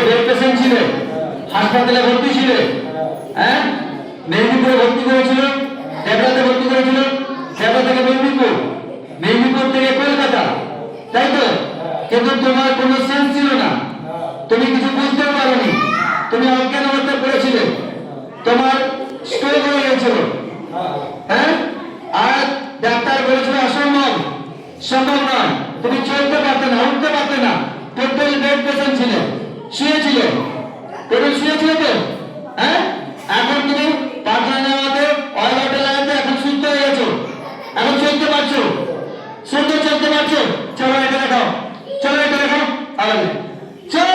Bed patient ছিলে, হাসপাতালে ভর্তি ছিলে, হ্যাঁ, মেদিনীপুরে ভর্তি করেছিল, দেবরাতে ভর্তি করেছিল, দেবরা থেকে মেদিনীপুর, মেদিনীপুর থেকে কলকাতা, তাই তো? কিন্তু তোমার কোনো সেন্স ছিল না, তুমি কিছু বুঝতেও পারোনি, তুমি অজ্ঞান অবস্থায় পড়েছিলে, তোমার স্ট্রোক হয়ে গেছিল, হ্যাঁ, আর ডাক্তার বলেছিল অসম্ভব, সম্ভব নয়, তুমি চলতে পারতে না, উঠতে পারতে না, টোটাল বেড পেশেন্ট ছিলে, শুয়েছিলে, টোটাল শুয়েছিলে তো, হ্যাঁ, এখন তুমি পাতলা নেওয়াতে অয়েল ওয়াটার লাগাতে এখন সুস্থ হয়ে গেছো, এখন চলতে পারছো, সুন্দর চলতে পারছো। চলো এটা দেখাও, চলো এটা দেখাও, আবার চলো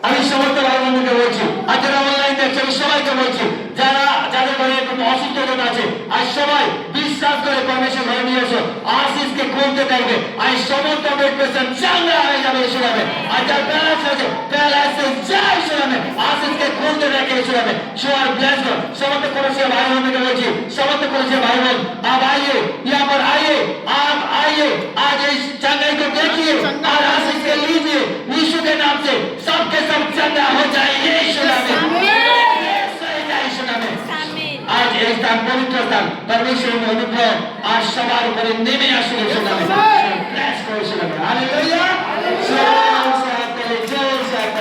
আমি সমস্ত ভাই বন্ধুকে বলছি, আর যারা অনলাইন দেখছে আমি সবাইকে বলছি, যারা যাদের ঘরে এরকম অসুস্থতা আছে আর সবাই বিশ্বাস করে কমিশন হয়ে নিয়ে এসো, আশিসকে খুলতে চাইবে, আর সমস্ত বেড পেশেন্ট চাঙ্গা হয়ে যাবে এসে যাবে, আর যার প্যারালাইসিস আছে প্যারালাইসিস যা এসে যাবে, আশিসকে খুলতে রেখে এসে যাবে। সো আর ব্লেস গড, সমস্ত করেছে ভাই বন্ধুকে বলছি, সমস্ত করেছে ভাই বোন, अब आइए यहाँ पर आइए, आप आइए, आज इस चंगाई को देखिए और आशीष के लीजिए, यीशु के नाम से सबके सब चंगा हो जाए, यीशु नाम में, यीशु नाम में। आज एक स्थान पवित्र स्थान परमेश्वर में अनुग्रह आज सवार करे नेमे